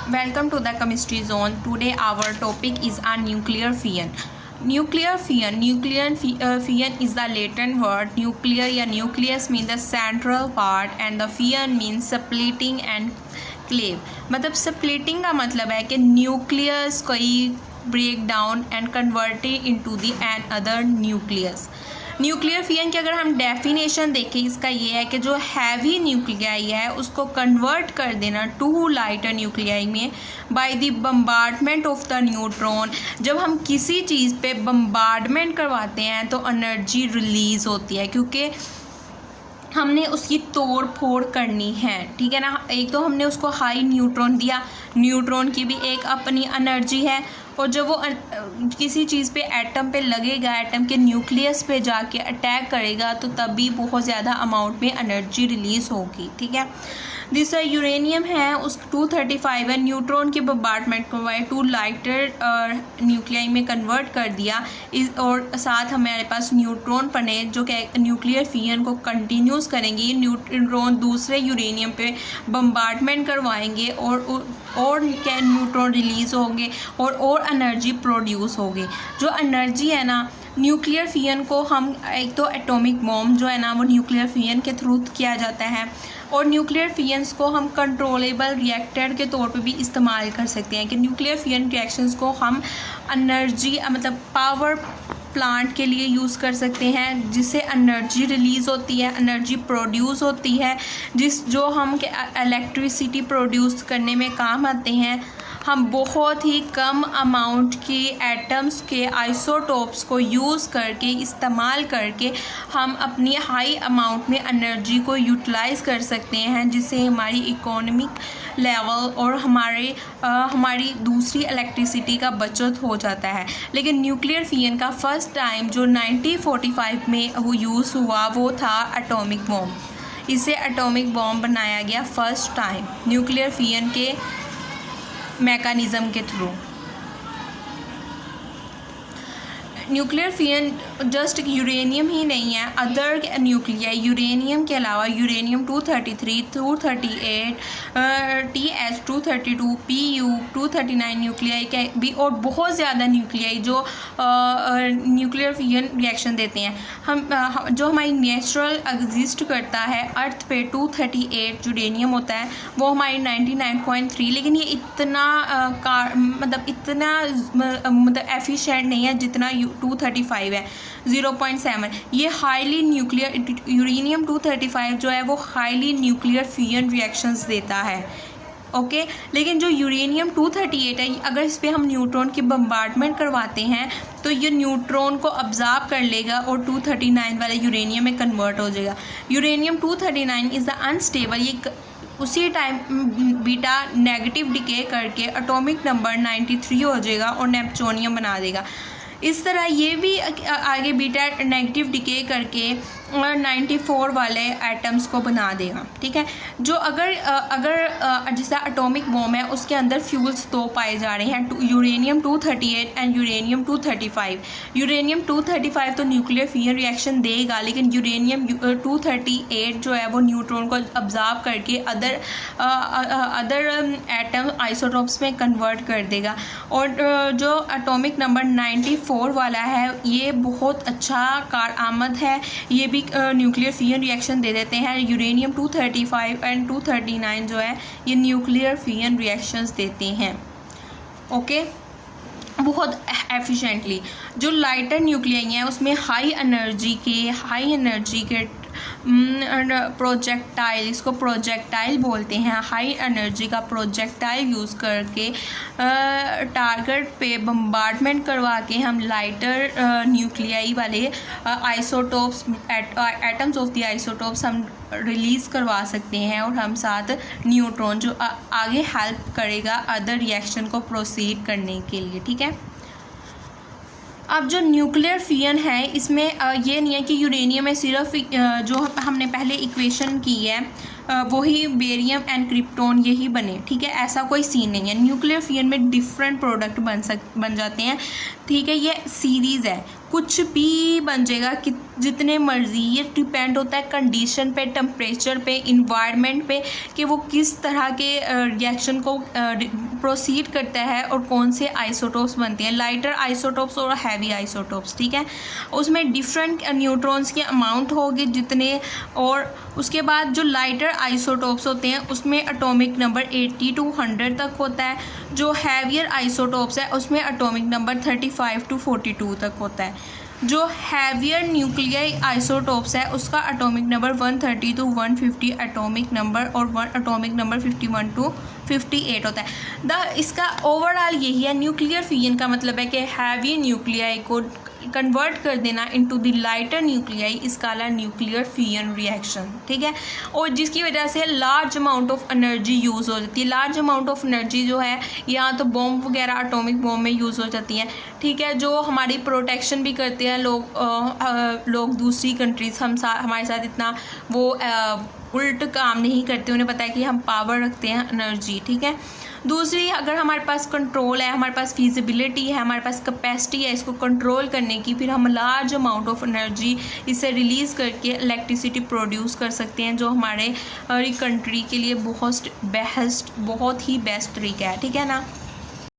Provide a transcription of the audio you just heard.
Welcome to the chemistry zone. Today our topic is a nuclear fission. Nuclear fission is the Latin word nuclear या nucleus means the central part and the fission means splitting and cleave. मतलब splitting का मतलब है कि nucleus कोई break down and converted into the another nucleus. Nuclear fission की अगर हम डेफिनेशन देखें इसका ये है कि जो हैवी न्यूक्लियाई है उसको कन्वर्ट कर देना टू लाइटर न्यूक्लियाई में by the bombardment of the neutron. जब हम किसी चीज़ पे बम्बार्डमेंट करवाते हैं तो एनर्जी रिलीज़ होती है क्योंकि हमने उसकी तोड़ फोड़ करनी है, ठीक है ना। एक तो हमने उसको हाई न्यूट्रॉन दिया, न्यूट्रॉन की भी एक अपनी एनर्जी है और जब वो किसी चीज़ पे एटम पे लगेगा, एटम के न्यूक्लियस पे जाके अटैक करेगा तो तभी बहुत ज़्यादा अमाउंट में एनर्जी रिलीज़ होगी, ठीक है। जिससे यूरेनियम है उस 235 है, न्यूट्रॉन के बम्बार्डमेंट को टू लाइटर न्यूक्लियाई में कन्वर्ट कर दिया और साथ हमारे पास न्यूट्रॉन बने जो कि न्यूक्लियर फिजन को कंटिन्यूस करेंगे। न्यूट्रॉन दूसरे यूरेनियम पे बम्बार्डमेंट करवाएंगे और क्या न्यूट्रॉन रिलीज़ होंगे और एनर्जी प्रोड्यूस होगी। जो एनर्जी है ना न्यूक्लियर फिजन को हम एक तो एटॉमिक बॉम्ब जो है ना वो न्यूक्लियर फिजन के थ्रू किया जाता है और न्यूक्लियर फिजन्स को हम कंट्रोलेबल रिएक्टर के तौर पे भी इस्तेमाल कर सकते हैं कि न्यूक्लियर फिजन रिएक्शंस को हम एनर्जी मतलब पावर प्लांट के लिए यूज़ कर सकते हैं जिससे एनर्जी रिलीज़ होती है, एनर्जी प्रोड्यूस होती है जो हम इलेक्ट्रिसिटी प्रोड्यूस करने में काम आते हैं। हम बहुत ही कम अमाउंट के एटम्स के आइसोटोप्स को यूज़ करके इस्तेमाल करके हम अपनी हाई अमाउंट में एनर्जी को यूटिलाइज़ कर सकते हैं जिससे हमारी इकोनॉमिक लेवल और हमारी दूसरी इलेक्ट्रिसिटी का बचत हो जाता है। लेकिन न्यूक्लियर फिजन का फर्स्ट टाइम जो 1945 में वो यूज़ हुआ वो था एटॉमिक बॉम्ब। इसे एटॉमिक बॉम्ब बनाया गया फर्स्ट टाइम न्यूक्लियर फिजन के मैकेनिज़्म के through. Nuclear fission just uranium ही नहीं है, अदर न्यूक्लियाई यूरेनियम के अलावा यूरेनियम 233, 238, TH232, PU 239 न्यूक्लियाई के भी और बहुत ज़्यादा न्यूक्लियाई जो न्यूक्लियर फिजन रिएक्शन देते हैं। हम जो हमारी नेचुरल एग्जिस्ट करता है अर्थ पे 238 यूरेनियम होता है वो हमारी 99.3, लेकिन ये इतना मतलब एफिशिएंट नहीं है जितना 235 है 0.7। ये हाईली न्यूक्लियर यूरेनियम 235 जो है वो हाईली न्यूक्लियर फिजन रिएक्शंस देता है, ओके। लेकिन जो यूरेनियम 238 है अगर इस पर हम न्यूट्रॉन की बम्बार्डमेंट करवाते हैं तो ये न्यूट्रॉन को अब्जॉर्ब कर लेगा और 239 वाले यूरेनियम में कन्वर्ट हो जाएगा। यूरेनियम 239 इज़ द अनस्टेबल, ये उसी टाइम बीटा नेगेटिव डिके करके एटॉमिक नंबर 93 हो जाएगा और नेपच्यूनियम बना देगा। इस तरह ये भी आगे बीटा नेगेटिव डिके करके 94 वाले एटम्स को बना देगा, ठीक है। जो अगर जैसा एटॉमिक बॉम्ब है उसके अंदर फ्यूल्स दो पाए जा रहे हैं, यूरेनियम 238 एंड यूरेनियम 235। यूरेनियम 235 तो न्यूक्लियर फिजन रिएक्शन देगा लेकिन यूरेनियम 238 जो है वो न्यूट्रॉन को अब्जॉर्ब करके अदर एटम आइसोटोप्स में कन्वर्ट कर देगा। और जो एटॉमिक नंबर 94 वाला है ये बहुत अच्छा कारआमद है, ये न्यूक्लियर फिजन रिएक्शन दे देते हैं। यूरेनियम 235 एंड 239 जो है ये न्यूक्लियर फिजन रिएक्शंस देते हैं, ओके, बहुत एफिशिएंटली। जो लाइटर न्यूक्लियाई हैं उसमें हाई एनर्जी के प्रोजेक्टाइल, इसको प्रोजेक्टाइल बोलते हैं, हाई एनर्जी का प्रोजेक्टाइल यूज़ करके टारगेट पे बम्बार्डमेंट करवा के हम लाइटर न्यूक्लियाई वाले isotopes atoms of the isotopes हम रिलीज़ करवा सकते हैं और हम साथ न्यूट्रॉन जो आगे हेल्प करेगा अदर रिएक्शन को प्रोसीड करने के लिए, ठीक है। अब जो न्यूक्लियर फिजन है इसमें ये नहीं है कि यूरेनियम में सिर्फ जो हमने पहले इक्वेशन की है वही बेरियम एंड क्रिप्टॉन यही बने, ठीक है, ऐसा कोई सीन नहीं है। न्यूक्लियर फिजन में डिफरेंट प्रोडक्ट बन जाते हैं, ठीक है। ये सीरीज़ है, कुछ भी बन जाएगा कि जितने मर्जी, ये डिपेंड होता है कंडीशन पे, टेम्परेचर पे, इन्वायरमेंट पे कि वो किस तरह के रिएक्शन को प्रोसीड करता है और कौन से आइसोटोप्स बनते हैं, लाइटर आइसोटोप्स और हैवी आइसोटोप्स, ठीक है। उसमें डिफरेंट न्यूट्रॉन्स की अमाउंट होगी जितने, और उसके बाद जो लाइटर आइसोटोप्स होते हैं उसमें एटॉमिक नंबर 80 to 100 तक होता है। जो हैवियर आइसोटोप्स है उसमें एटॉमिक नंबर 35 to 42 तक होता है। जो हैवियर न्यूक्लियर आइसोटोप्स है उसका atomic number 130 to 150 atomic number और एटॉमिक नंबर 51 to 58 होता है। इसका ओवरऑल यही है, न्यूक्लियर फिजन का मतलब है कि हैवी न्यूक्लियाई को कन्वर्ट कर देना इनटू द लाइटर न्यूक्लियाई इस कॉल्ड न्यूक्लियर फिजन रिएक्शन, ठीक है। और जिसकी वजह से large amount of energy use हो जाती है। लार्ज अमाउंट ऑफ एनर्जी जो है यहाँ तो बॉम्ब वगैरह एटॉमिक बॉम्ब में यूज़ हो जाती हैं, ठीक है, जो हमारी प्रोटेक्शन भी करते हैं लोग दूसरी कंट्रीज़ हमारे साथ इतना वो उल्ट काम नहीं करते, उन्हें पता है कि हम पावर रखते हैं एनर्जी, ठीक है। दूसरी, अगर हमारे पास कंट्रोल है, हमारे पास फीजिबिलिटी है, हमारे पास कैपेसिटी है इसको कंट्रोल करने की, फिर हम लार्ज अमाउंट ऑफ एनर्जी इसे रिलीज़ करके इलेक्ट्रिसिटी प्रोड्यूस कर सकते हैं, जो हमारे कंट्री के लिए बहुत ही बेस्ट तरीका है, ठीक है ना।